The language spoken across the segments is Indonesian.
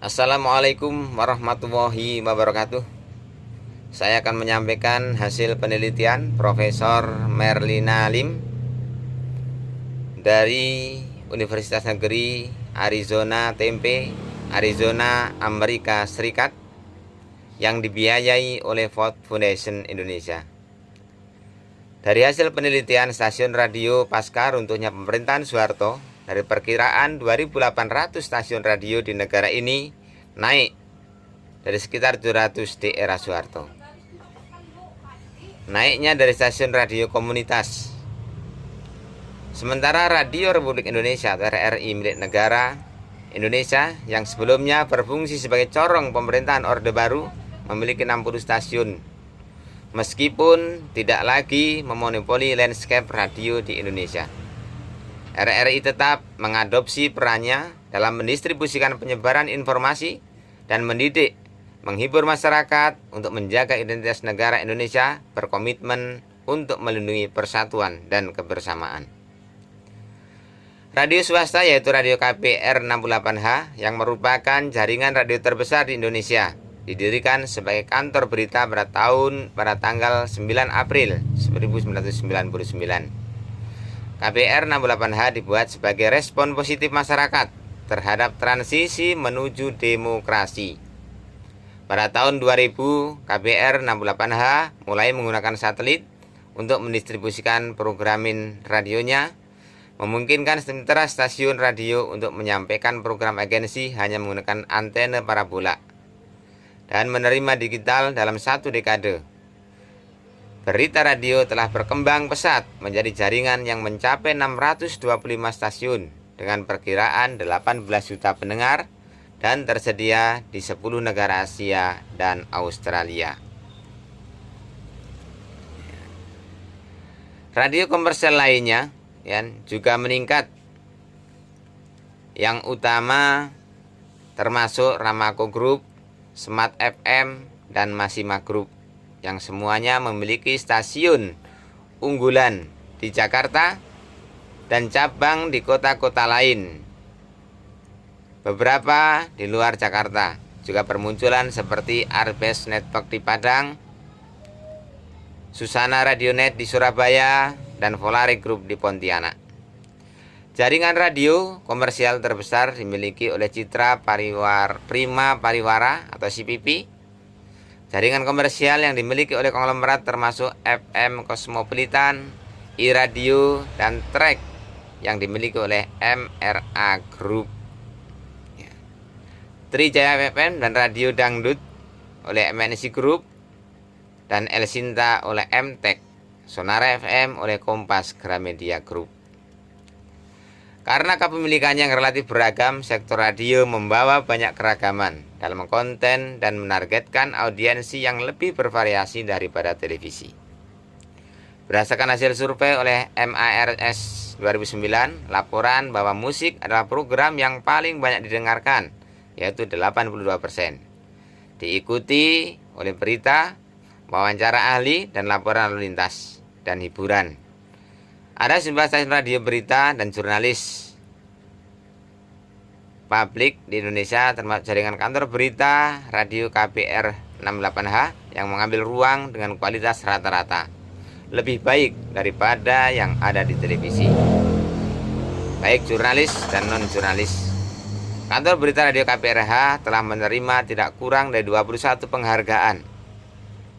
Assalamualaikum warahmatullahi wabarakatuh. Saya akan menyampaikan hasil penelitian Profesor Merlina Lim dari Universitas Negeri Arizona Tempe, Arizona, Amerika Serikat, yang dibiayai oleh Ford Foundation Indonesia. Dari hasil penelitian stasiun radio pasca runtuhnya pemerintahan Soeharto, dari perkiraan 2.800 stasiun radio di negara ini naik dari sekitar 700 di era Soeharto. Naiknya dari stasiun radio komunitas. Sementara Radio Republik Indonesia atau RRI milik negara Indonesia yang sebelumnya berfungsi sebagai corong pemerintahan Orde Baru memiliki 60 stasiun, meskipun tidak lagi memonopoli landscape radio di Indonesia. RRI tetap mengadopsi perannya dalam mendistribusikan penyebaran informasi dan mendidik, menghibur masyarakat untuk menjaga identitas negara Indonesia, berkomitmen untuk melindungi persatuan dan kebersamaan. Radio swasta yaitu Radio KPR 68H yang merupakan jaringan radio terbesar di Indonesia, didirikan sebagai kantor berita pada tanggal 9 April 1999. KPR 68H dibuat sebagai respon positif masyarakat terhadap transisi menuju demokrasi. Pada tahun 2000, KPR 68H mulai menggunakan satelit untuk mendistribusikan programin radionya, memungkinkan sentra stasiun radio untuk menyampaikan program agensi hanya menggunakan antena parabola, dan menerima digital dalam 1 dekade. Berita radio telah berkembang pesat menjadi jaringan yang mencapai 625 stasiun dengan perkiraan 18 juta pendengar dan tersedia di 10 negara Asia dan Australia. Radio komersial lainnya juga meningkat. Yang utama termasuk Ramako Group, Smart FM, dan Masima Group, yang semuanya memiliki stasiun unggulan di Jakarta dan cabang di kota-kota lain. Beberapa di luar Jakarta juga bermunculan seperti Arbes Network di Padang, Susana Radionet di Surabaya, dan Volare Group di Pontianak. Jaringan radio komersial terbesar dimiliki oleh Citra Prima Pariwara atau CPP. Jaringan komersial yang dimiliki oleh konglomerat termasuk FM Cosmopolitan, iRadio, dan Track yang dimiliki oleh MRA Group. Trijaya FM dan Radio Dangdut oleh MNC Group, dan El Sinta oleh MTEK, Sonara FM oleh Kompas Gramedia Group. Karena kepemilikannya yang relatif beragam, sektor radio membawa banyak keragaman dalam konten dan menargetkan audiensi yang lebih bervariasi daripada televisi. Berdasarkan hasil survei oleh MARS 2009, laporan bahwa musik adalah program yang paling banyak didengarkan, yaitu 82%. Diikuti oleh berita, wawancara ahli, dan laporan lalu lintas dan hiburan. Ada 19 stasiun radio berita dan jurnalis publik di Indonesia, termasuk jaringan kantor berita radio KPR 68H yang mengambil ruang dengan kualitas rata-rata lebih baik daripada yang ada di televisi, baik jurnalis dan non-jurnalis. Kantor berita radio KPRH telah menerima tidak kurang dari 21 penghargaan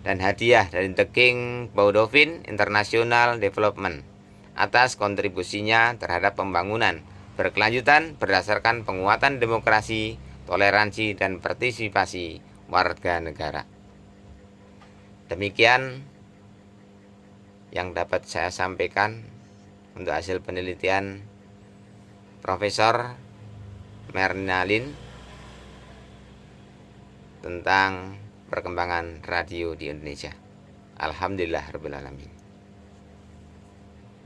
dan hadiah dari The King Baudouin International Development atas kontribusinya terhadap pembangunan berkelanjutan berdasarkan penguatan demokrasi, toleransi, dan partisipasi warga negara. Demikian yang dapat saya sampaikan untuk hasil penelitian Profesor Merlina Lim tentang perkembangan radio di Indonesia. Alhamdulillahirabbil alamin.